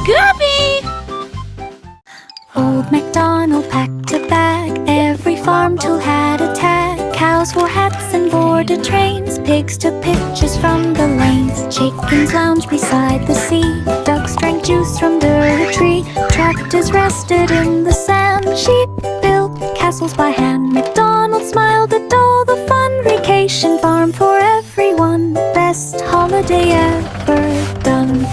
Scooby! Old MacDonald packed a bag. Every farm tool had a tag. Cows wore hats and boarded trains. Pigs took pictures from the lanes. Chickens lounged beside the sea. Ducks drank juice from the tree. Tractors rested in the sand. Sheep built castles by hand. MacDonald smiled at all the fun. Vacation farm for everyone. Best holiday ever done.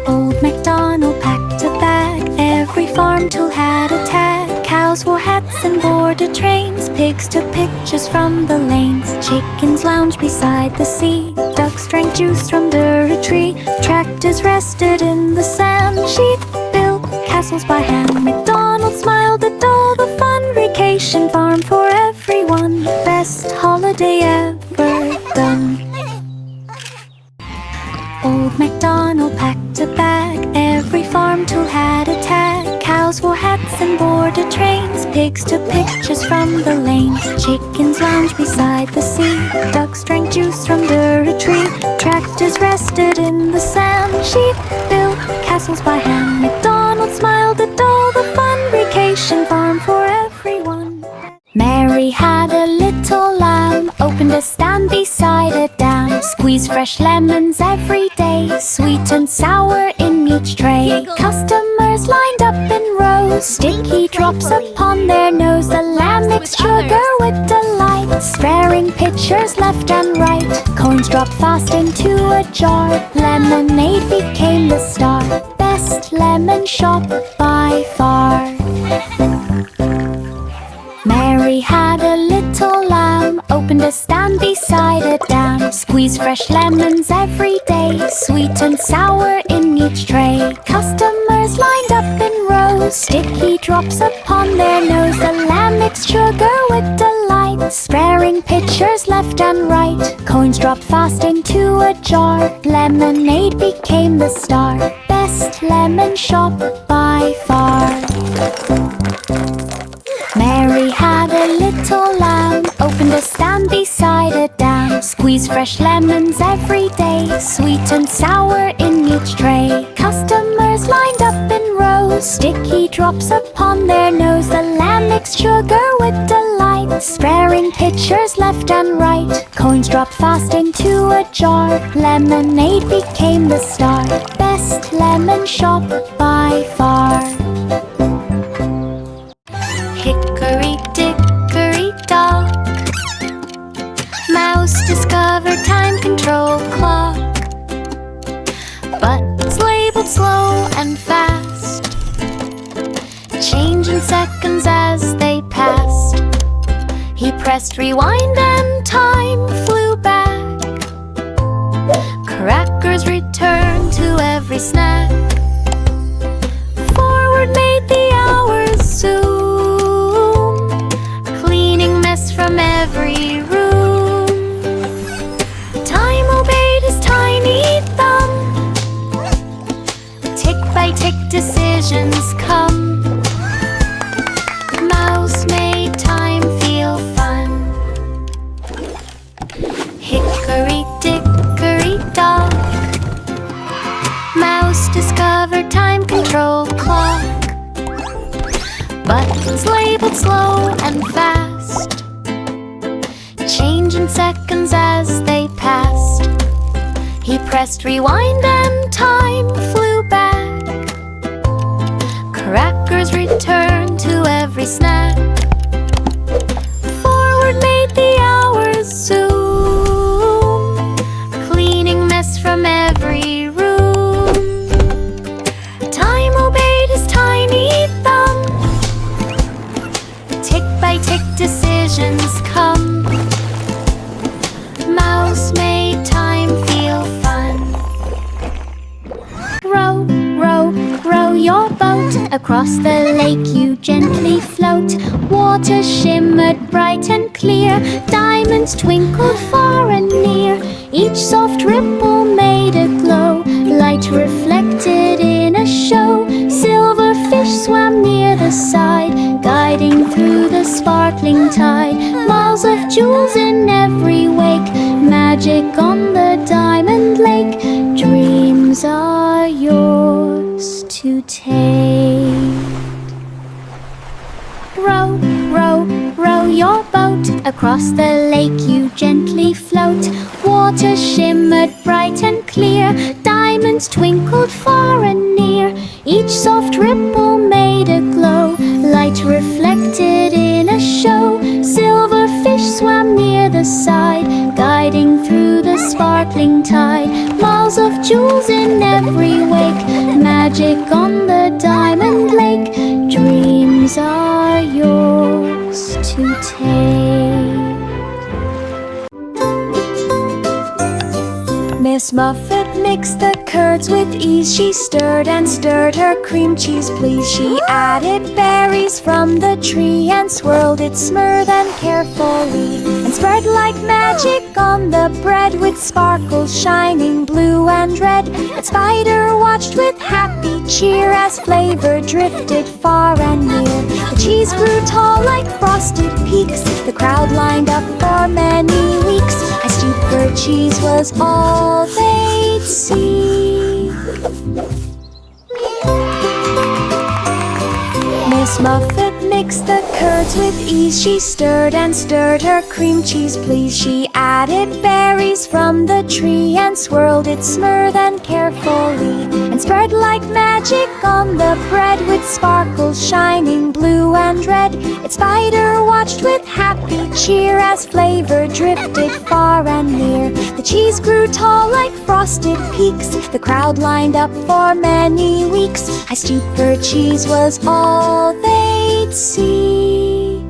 Old MacDonald packed a bag. Every farm tool had a tag. Cows wore hats and boarded trains. Pigs took pictures from the lanes. Chickens lounged beside the sea. Ducks drank juice from the tree. Tractors rested in the sand. Sheep built castles by hand. MacDonald smiled at all the fun. Vacation farm for everyone. Best holiday ever done. Old MacDonald packed a bag. Every farm tool had a tag. Cows wore hats and boarded trains. Pigs took pictures from the lanes. Chickens lounged beside the sea. Ducks drank juice from the tree. Tractors rested in the sand. Sheep built castles by hand. MacDonald smiled at all the fun. Vacation farm for everyone. Mary had a little lamb. Opened a stand beside a dam. Squeeze fresh lemons every day. Sweet and sour in each tray. Customers lined up in rows. Sticky drops upon their nose. The lamb mixed sugar with delight. Sparing pitchers left and right. Coins dropped fast into a jar. Lemonade became the star. Best lemon shop by far. Mary had a little lamb. Opened a stand beside a dam. Squeeze fresh lemons every day. Sweet and sour in each tray. Customers lined up in rows. Sticky drops upon their nose. The lamb mixed sugar with delight. Sparing pitchers left and right. Coins dropped fast into a jar. Lemonade became the star. Best lemon shop by far. Mary had a little lamb. Opened a stand beside a dam. Squeeze fresh lemons every day. Sweet and sour in each tray. Customers lined up in rows. Sticky drops upon their nose. The lamb mixed sugar with delight. Sparing pitchers left and right. Coins dropped fast into a jar. Lemonade became the star. Best lemon shop by far. Hickory dickory dock. Mouse discovered time control clock. Buttons labeled slow and fast, changing seconds as they passed. He pressed rewind and time flew back. Crackers returned to every snack. Forward made the hours zoom, cleaning mess from every room. Time obeyed his tiny thumb. Tick by tick decisions come. Mouse made time feel fun. Hickory dickory dock. Mouse discovered time control clock. Buttons labeled slow and fast, changing seconds as they passed. He pressed rewind and time flew back. Crackers returned to every snack. Forward made the hours zoom, cleaning mess from every room. Time obeyed his tiny thumb. Tick by tick decisions come. Mouse made time feel fun. Row, row, row your boat. Across the lake you gently float. Water shimmered bright and clear. Diamonds twinkled far and near. Each soft ripple made a glow. Light reflected in a show. Silver fish swam near the side, guiding through the sparkling tide. Miles of jewels in every wake. Magic on the diamond lake. Dreams dreams are yours to take. Row, row, row your boat across the lake, you gently float. Water shimmered bright and clear, diamonds twinkled far and near. Each soft ripple made a glow, light reflected in a show. Silver fish swam near the side, guiding through the sparkling tide. Miles of jewels in every wake, magic on the diamond lake. Dreams are yours to take. Miss Muffet mixed the curds with ease. She stirred and stirred her cream cheese, please. She added berries from the tree and swirled it smooth and carefully, and spread like magic on the bread with sparkles shining blue and red. And Spider watched with happy cheer as flavor drifted far and near. The cheese grew tall like frosted peaks, the crowd lined up for many weeks. A super cheese was all they'd see. Miss Muffet mixed the curds with ease. She stirred and stirred her cream cheese, please. She added berries from the tree and swirled it smooth and carefully, and spread like magic on the bread with sparkles shining blue and red. Its Spider watched with happy cheer as flavor drifted far and near. The cheese grew tall like frosted peaks, the crowd lined up for many weeks. A super cheese was all they'd seek.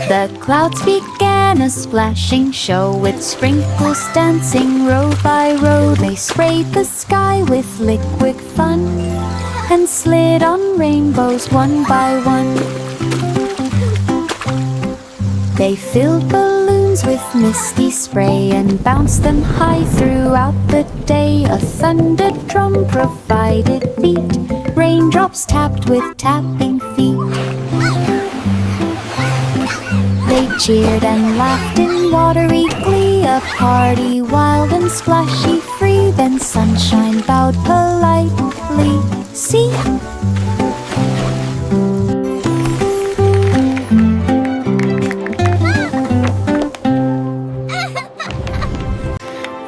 The clouds began a splashing show, with sprinkles dancing row by row. They sprayed the sky with liquid fun and slid on rainbows one by one. They filled balloons with misty spray and bounced them high throughout the day. A thunder drum provided beat, raindrops tapped with tapping feet. They cheered and laughed in watery glee, a party wild and splashy free. Then sunshine bowed politely. See?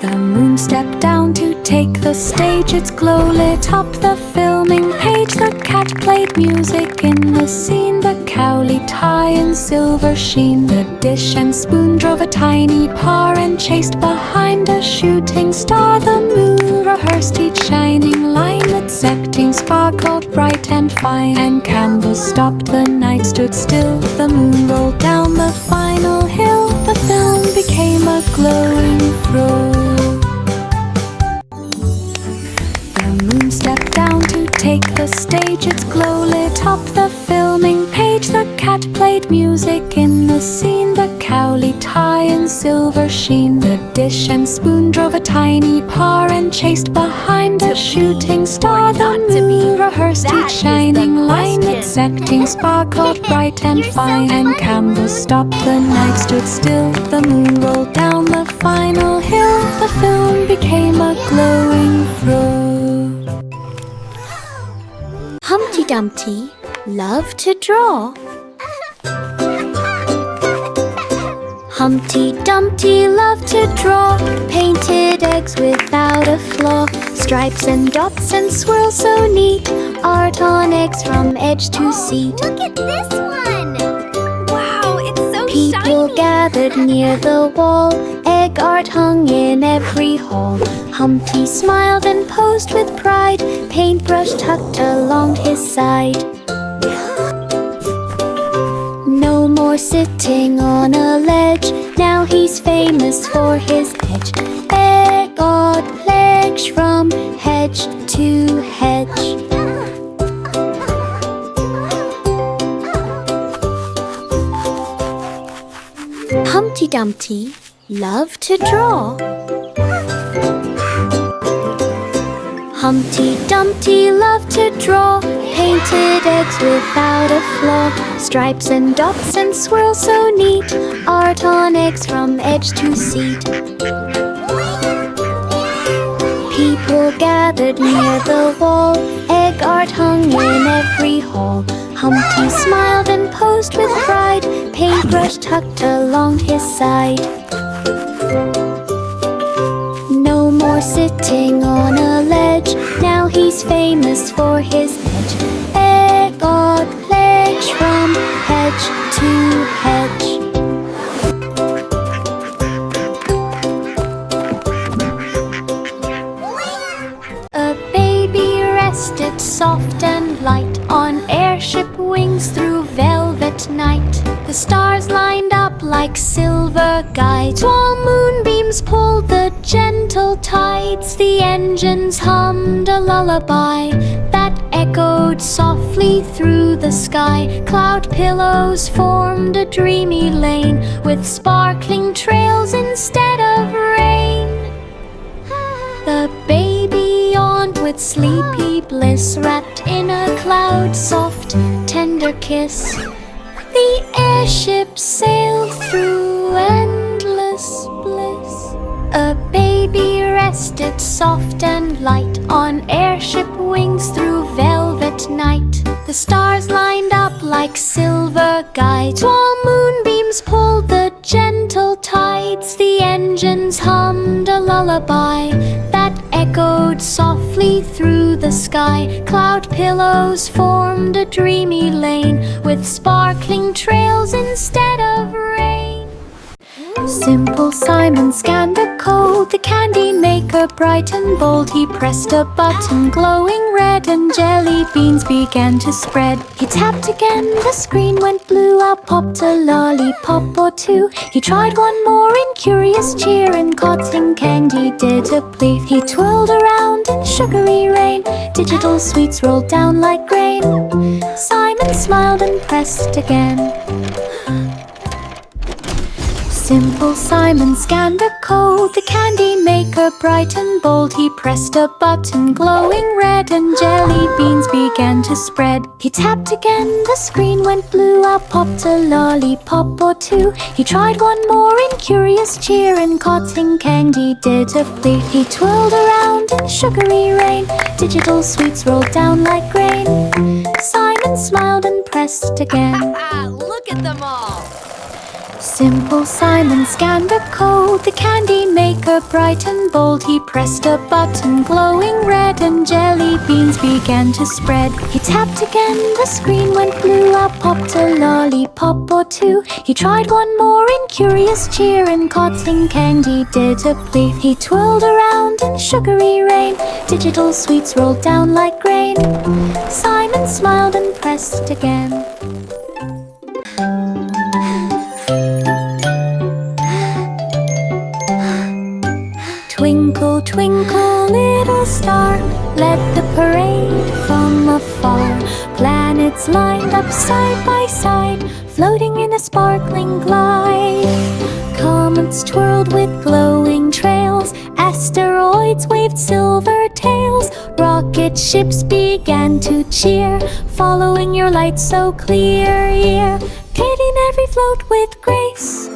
The moon stepped down to take the stage. Its glow lit up the filming page. The cat played music in the scene. The cow leaped high in silver sheen. The dish and spoon drove a tiny par and chased behind a shooting star. The moon rehearsed each shining line. Its acting sparkled bright and fine. And candles stopped, the night stood still. The moon rolled down the final hill. The film became a glowing throw. The moon stepped down to take the stage. Its glow lit up the filming page. The cat played music in the scene. The cow leaped high in silver sheen. The dish and spoon drove a tiny par and chased behind a shooting star. The moon rehearsed each shining line. Its acting sparkled bright and fine. And candles stopped, the night stood still. The moon rolled down the final hill. The film became a glowing throw. Humpty Dumpty loved to draw. Humpty Dumpty loved to draw, painted eggs without a flaw. Stripes and dots and swirls so neat, art on eggs from edge to seat. Look at this one! Wow, it's so People shiny! gathered near the wall, egg art hung in every hall. Humpty smiled and posed with pride, paintbrush tucked along his side. No more sitting on a ledge, now he's famous for his edge. Egg art legs from hedge to hedge. Humpty Dumpty loved to draw. Humpty Dumpty loved to draw, Painted eggs without a flaw, stripes and dots and swirls so neat. Art on eggs from edge to seat. People gathered near the wall, egg art hung in every hall. Humpty smiled and posed with pride, paintbrush tucked along his side. No more sitting on a ledge, now he's famous for his edge. Egg on ledge from hedge to hedge. A baby rested soft and light on airship wings through velvet night. The stars lined up like silver guides, while moonbeams pulled the gentle tides. The engines hummed a lullaby that echoed softly through the sky. Cloud pillows formed a dreamy lane with sparkling trails instead of rain. The baby yawned with sleepy bliss, wrapped in a cloud soft, tender kiss. The airship sailed through endless bliss. A baby rested soft and light on airship wings through velvet night. The stars lined up like silver guides, while moonbeams pulled the gentle tides. The engines hummed a lullaby that echoed softly through the sky. Cloud pillows formed a dreamy lane with sparkling trails instead of rain. Simple Simon scanned the code, the candy maker bright and bold. He pressed a button glowing red and jelly beans began to spread. He tapped again, the screen went blue, out popped a lollipop or two. He tried one more in curious cheer and cotton candy did a plea. He twirled around in sugary rain, digital sweets rolled down like rain. Simon smiled and pressed again. Simple Simon scanned the code, the candy maker bright and bold. He pressed a button glowing red and jelly beans began to spread. He tapped again, the screen went blue, out popped a lollipop or two. He tried one more in curious cheer and cotton candy did a plea. He twirled around in sugary rain, digital sweets rolled down like rain. Simon smiled and pressed again. Look at them all! Simple Simon scanned the code, the candy maker bright and bold. He pressed a button glowing red and jelly beans began to spread. He tapped again, the screen went blue, out popped a lollipop or two. He tried one more in curious cheer and cotton candy did a plea. He twirled around in sugary rain, digital sweets rolled down like rain. Simon smiled and pressed again. Twinkle, twinkle, little star, let the parade from afar. Planets lined up side by side, floating in a sparkling glide. Comets twirled with glowing trails, asteroids waved silver tails. Rocket ships began to cheer, following your light so clear. Yeah, getting every float with grace,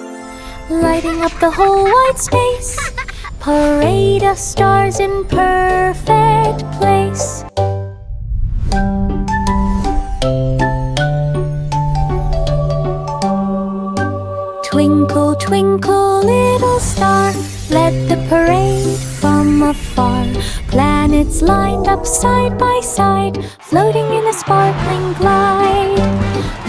lighting up the whole wide space. Parade of stars in perfect place. Twinkle, twinkle, little star, let the parade from afar. Planets lined up side by side, floating in a sparkling glide.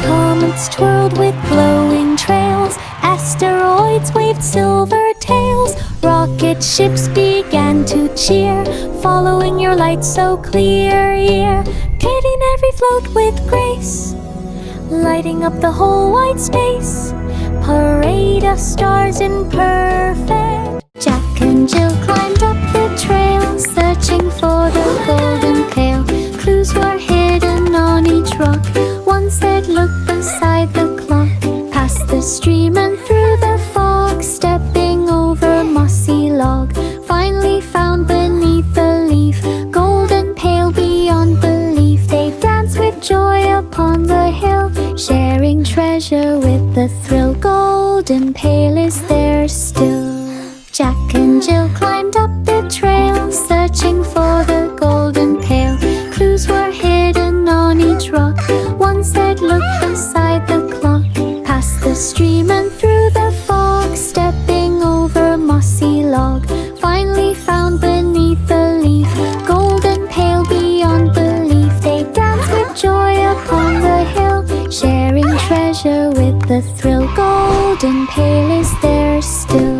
Comets twirled with glowing trails, asteroids waved silver tails. Rocket ships began to cheer, following your light so clear. Yeah, getting every float with grace, lighting up the whole wide space. Parade of stars in perfect. Jack and Jill climbed up the trail, searching for the golden pail. Clues were hidden on each rock. One said, look beside the clock. Past the stream and through the fog, stepping over a mossy log. Finally found beneath the leaf, golden pail beyond belief. They danced with treasure with a thrill. Golden pail is there still. Jack and Jill climbed up the trail, searching for the golden pail. Clues were hidden on each rock. One said, look beside the clock. Past the stream and through the fog, stepping over mossy log. Finally found beneath the leaf, golden pail beyond belief. They danced with joy upon the hill, sharing treasure with the thrill. Golden pail is there still.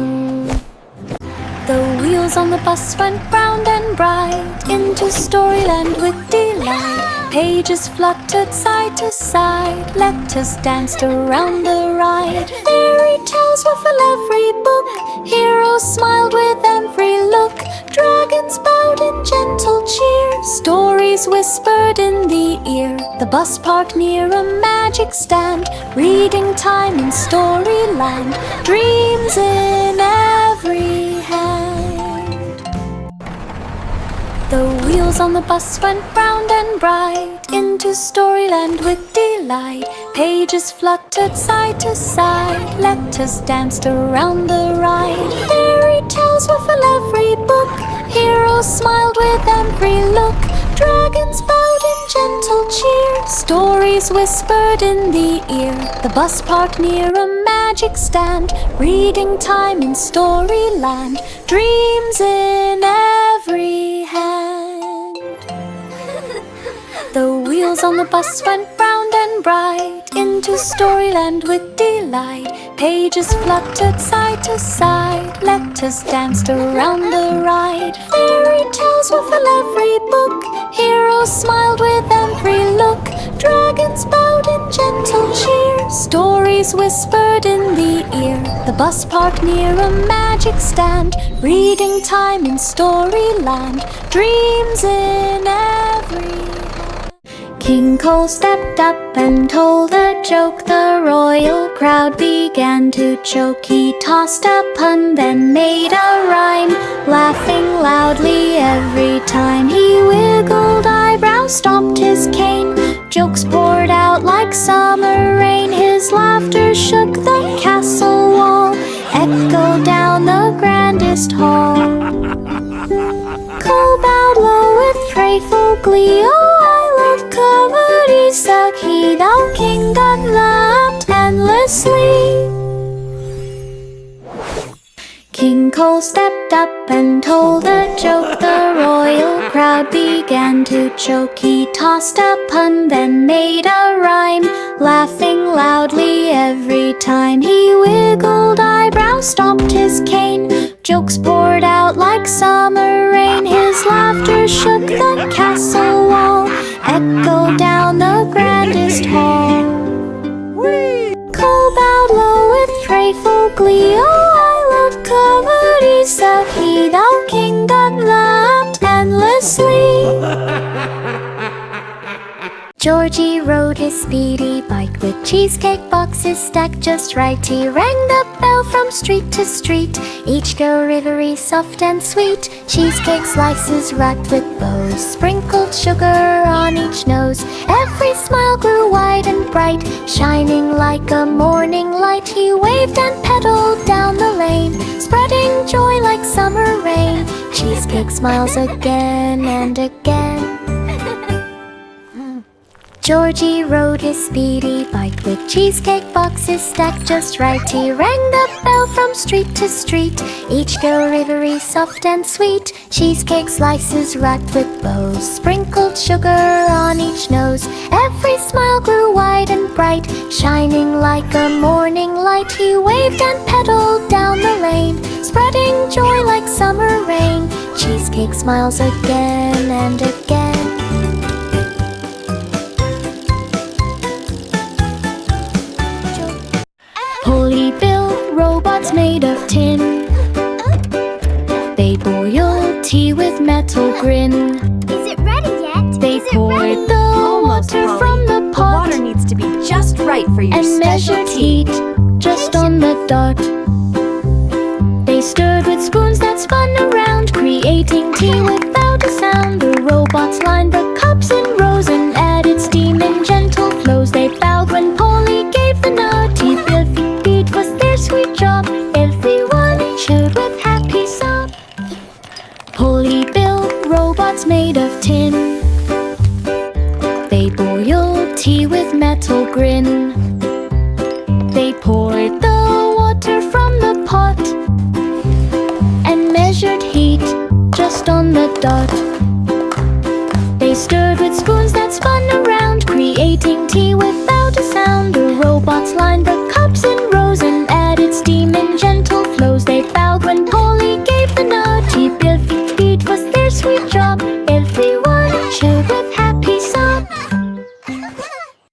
The wheels on the bus went round and bright, into Storyland with delight. Pages fluttered side to side, letters danced around the ride. Fairy tales were full every book, heroes smiled with every look. Dragons bowed in gentle cheer, stories whispered in the ear. The bus parked near a magic stand, reading time in Storyland. Dreams in every hand. The wheels on the bus went round and bright, into Storyland with delight. Pages fluttered side to side, letters danced around the ride. Fairy tales were full every book, heroes smiled with every look. Dragons bowed in gentle cheer, stories whispered in the ear. The bus parked near a magic stand, reading time in Storyland. Dreams in every hand. The wheels on the bus went round and bright, into Storyland with delight. Pages fluttered side to side, letters danced around the ride. Fairy tales were full every book, heroes smiled with every look. Dragons bowed in gentle cheer, stories whispered in the ear. The bus parked near a magic stand, reading time in Storyland. Dreams in every hand. King Cole stepped up and told a joke. The royal crowd began to choke. He tossed a pun, then made a rhyme, laughing loudly every time. He wiggled eyebrows, stomped his cane. Jokes poured out like summer rain. His laughter shook the castle wall, echoed down the grandest hall. Cole bowed low with playful glee. Oh, I love comedy, said he. Thou king God laughed endlessly. King Cole stepped up and told a joke. The royal crowd began to choke. He tossed a pun, then made a rhyme, laughing loudly every time. He wiggled eyebrows, stomped his cane. Jokes poured out like summer rain. His laughter shook the castle wall, echoed down the grandest hall. Cole bowed low with playful glee. Oh, I love comedy, said he. Thou king God laughed endlessly. Georgie rode his speedy bike with cheesecake boxes stacked just right. He rang the bell from street to street, each go-rivery, soft and sweet. Cheesecake slices wrapped with bows, sprinkled sugar on each nose. Every smile grew wide and bright, shining like a morning light. He waved and pedaled down the lane, spreading joy like summer rain. Cheesecake smiles again and again. Georgie rode his speedy bike with cheesecake boxes stacked just right. He rang the bell from street to street, each go-rivery, soft and sweet. Cheesecake slices wrapped with bows, sprinkled sugar on each nose. Every smile grew wide and bright, shining like a morning light. He waved and pedaled down the lane, spreading joy like summer rain. Cheesecake smiles again and again. Polly built robots made of tin. They boiled tea with metal grin. Is it ready yet? They poured the water from the pot. The water needs to be just right for your and specialty. measured heat just on the dot. They stirred with spoons that spun around, creating tea without a sound. The robots lined the cups in rows and added steam in gentle flows. They bowed when Polly gave the nod, tea with metal grin. They poured the water from the pot and measured heat just on the dot. They stirred with spoons that spun around, creating tea without a sound. The robots lined the cups in rows and added steam in gentle flows. They bowed when Polly gave the nod. Tea beat was their sweet job. Everyone chilled with happy sob.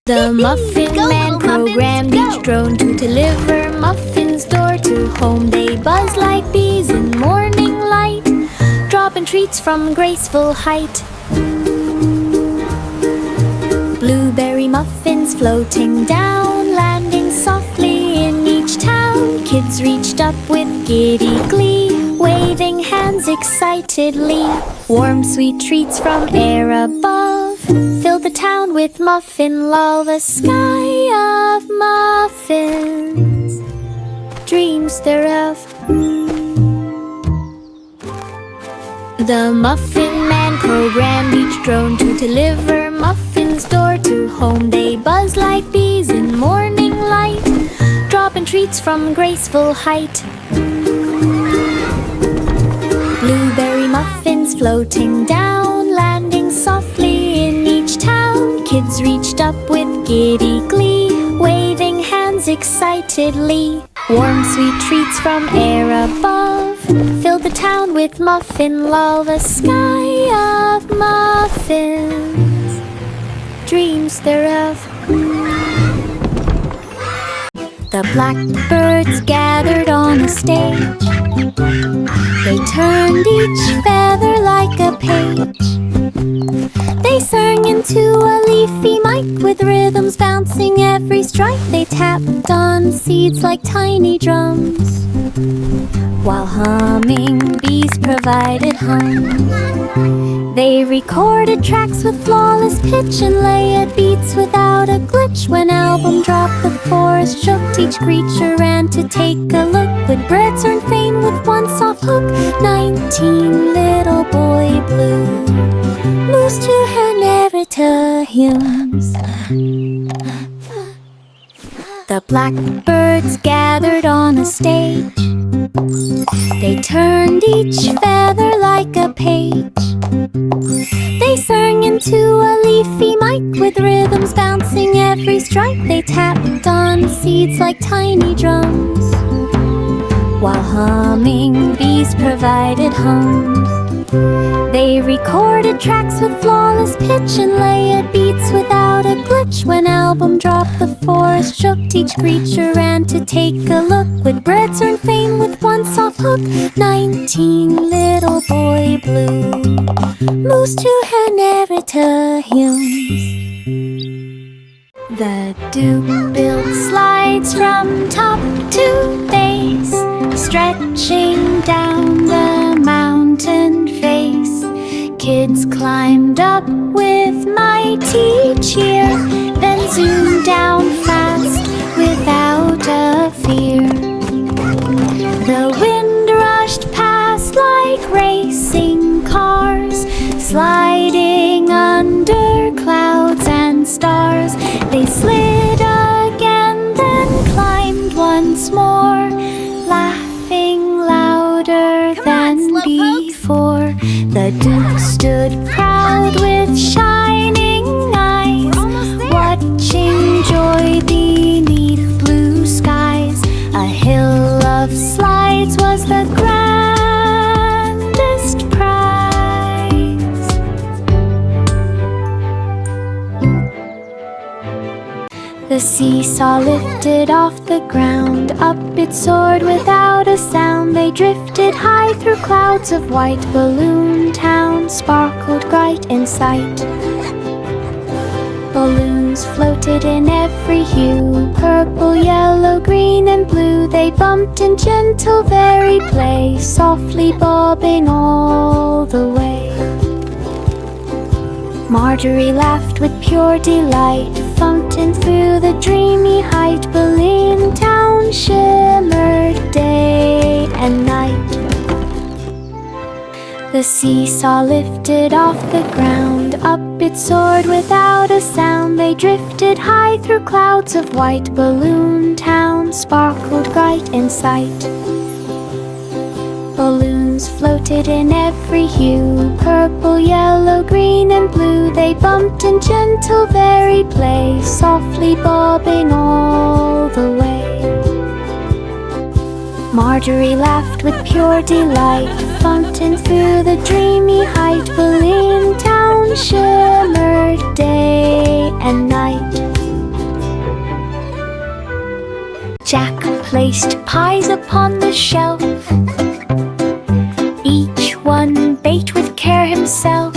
The Muffin Man programmed each drone to deliver muffins door to home. They buzz like bees in morning light, dropping treats from graceful height. Blueberry muffins floating down, landing softly in each town. Kids reached up with giddy glee, waving hands excitedly. Warm sweet treats from air above filled the town with muffin love. A sky of muffins, dreams thereof. The Muffin Man programmed each drone to deliver muffins door to home. They buzz like bees in morning light, dropping treats from graceful height. Blueberry muffins floating down, landing softly in each town. Kids reached up with giddy glee, waving hands excitedly. Warm sweet treats from air above filled the town with muffin love. A sky of muffins, dreams thereof. The blackbirds gathered on a stage. They turned each feather like a page. They sang into a leafy mic with rhythms bouncing every strike. They tapped on seeds like tiny drums, while humming bees provided hum. They recorded tracks with flawless pitch and layered beats without a glitch. When album dropped, the forest shook. Each creature ran to take a look. When birds earned fame with one soft hook, 19 little boy blue moves to her narrator hymns. The blackbirds gathered on a stage. They turned each feather like a page. They sang into a leafy mic with rhythms bouncing every strike. They tapped on seeds like tiny drums, while humming bees provided hums. They recorded tracks with flawless pitch and layered beats without a glitch. When album dropped, the forest shook. Each creature ran to take a look. When birds earned fame with one soft hook, 19 little boy blue moves to her narrator hymns. The Duke built slides from top to base, stretching down the mountain face. Kids climbed up with mighty cheer, then zoomed down fast without a fear. The wind rushed past like racing cars, sliding under clouds and stars. They slid again, then climbed once more, laughing louder than before. The Duke stood proud with shining eyes, watching joy beneath blue skies. A hill of slides was the grandest prize. The seesaw lifted off the ground, up it soared without a sound. They drifted high through clouds of white. Balloon Town sparkled bright in sight. Balloons floated in every hue, purple, yellow, green, and blue. They bumped in gentle, varied play, softly bobbing all the way. Marjorie laughed with pure delight, fountain through the dreamy height. Balloon Town shimmered day and night. The seesaw lifted off the ground, up it soared without a sound. They drifted high through clouds of white. Balloon Town sparkled bright in sight. Balloons floated in every hue, purple, yellow, green, and blue. They bumped in gentle, varied play, softly bobbing all the way. Marjorie laughed with pure delight, fountain through the dreamy height. Balloon Town shimmered day and night. Jack placed pies upon the shelf, each one baked with care himself.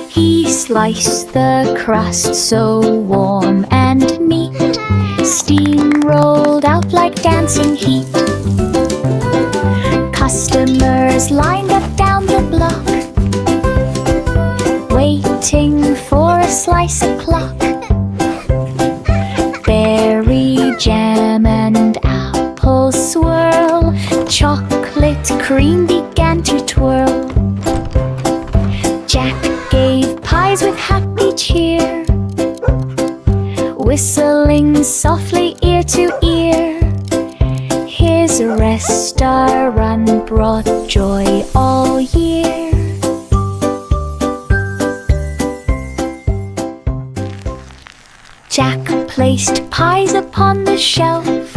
He sliced the crust so warm and neat, steam rolled out like dancing heat. Customers lined up down the block, waiting for a slice o'clock. Berry jam and apple swirl, chocolate cream began to twirl. Jack gave pies with happy cheer, whistling softly ear to ear. His restaurant brought joy all year. Jack placed pies upon the shelf,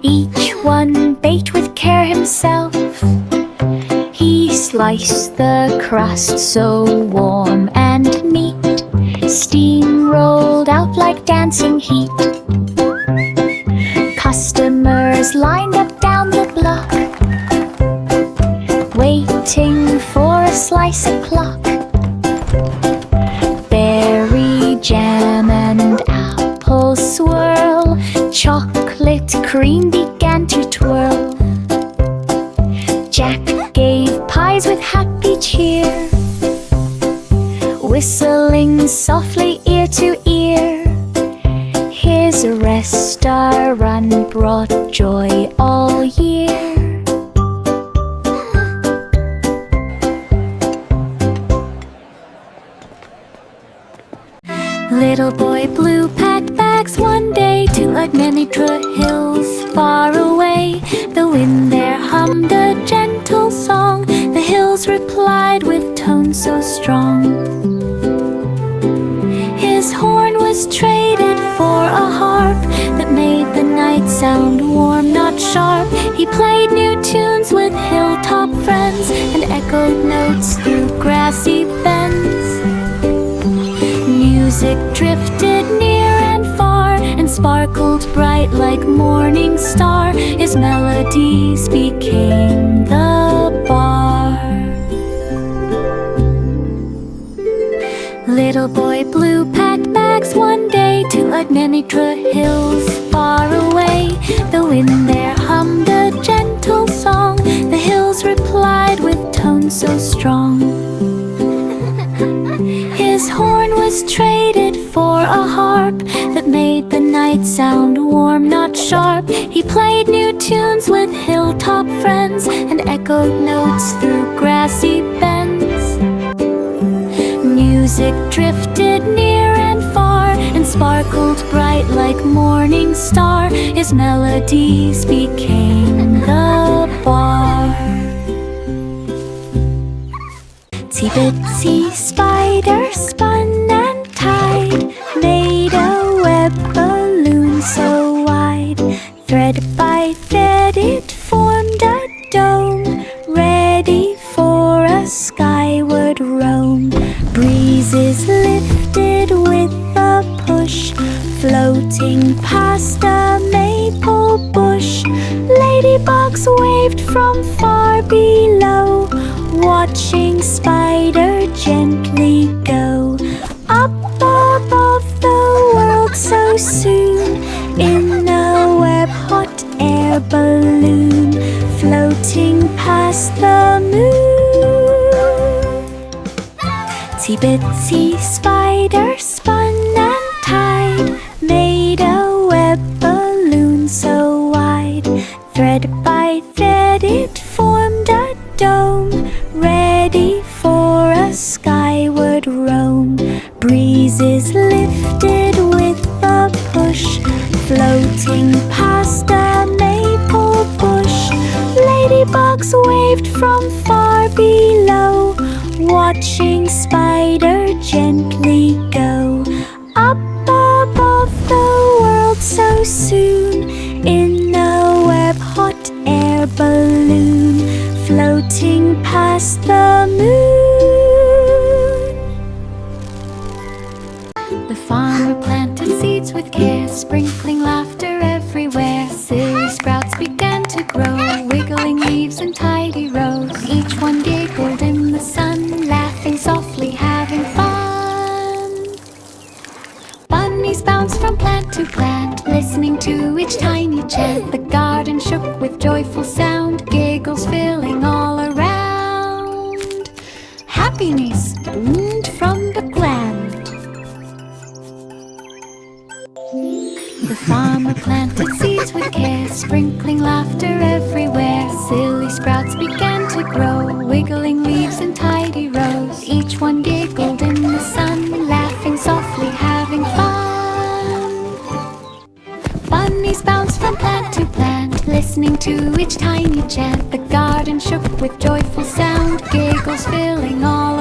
each one baked with care himself. He sliced the crust so warm and neat, steam rolled out like dancing heat. Customers lined up down the block, waiting for a slice o'clock. Berry jam and apple swirl, chocolate cream began to twirl. Jack gave pies with happy cheer, whistling softly ear to ear. His restaurant brought joy all year. Little boy blue packed bags one day to Admanitra hills far away. The wind there hummed a gentle song, the hills replied with tones so strong. His horn was traded for a harp that made the night sound warm, not sharp. He played new tunes with hilltop friends and echoed notes through grassy bends. Music drifted near and far and sparkled bright like morning star. His melodies became the bar. Little boy blue packed bags one day to Admanitra hills far away. The wind there hummed a gentle song, the hills replied with tones so strong. His horn was traded for a harp that made the night sound warm, not sharp. He played new tunes with hilltop friends and echoed notes through grassy bends. Music drifted near and far and sparkled bright like morning star. His melodies became the bar. Itsy bitsy spider spun and tied, made a web balloon so wide. Thread by thread it formed a dome, ready for a skyward roam. Breezes lifted with a push, floating past a maple bush. Ladybugs waved from far below, watching Spider gently go. Up above the world so soon, in a web-hot air balloon, floating past the moon. Itsy bitsy spider spun and tied, made a web balloon so wide. Thread by thread it formed a dome, is lifted with a push, floating past a maple bush. Ladybugs waved from far below, watching Spider gently go. Up above the world so soon, in a web hot air balloon, floating past the moon. The farmer planted seeds with care, sprinkling laughter everywhere. Silly sprouts began to grow, wiggling leaves in tidy rows. Each one giggled in the sun, laughing softly, having fun. Bunnies bounced from plant to plant, listening to each tiny chant. The garden shook with joyful sound, giggles filling all around. Happiness boomed from the gland. The farmer planted seeds with care, sprinkling laughter everywhere. Silly sprouts began to grow, wiggling leaves in tidy rows. Each one giggled in the sun, laughing softly, having fun. Bunnies bounced from plant to plant, listening to each tiny chant. The garden shook with joyful sound, giggles filling all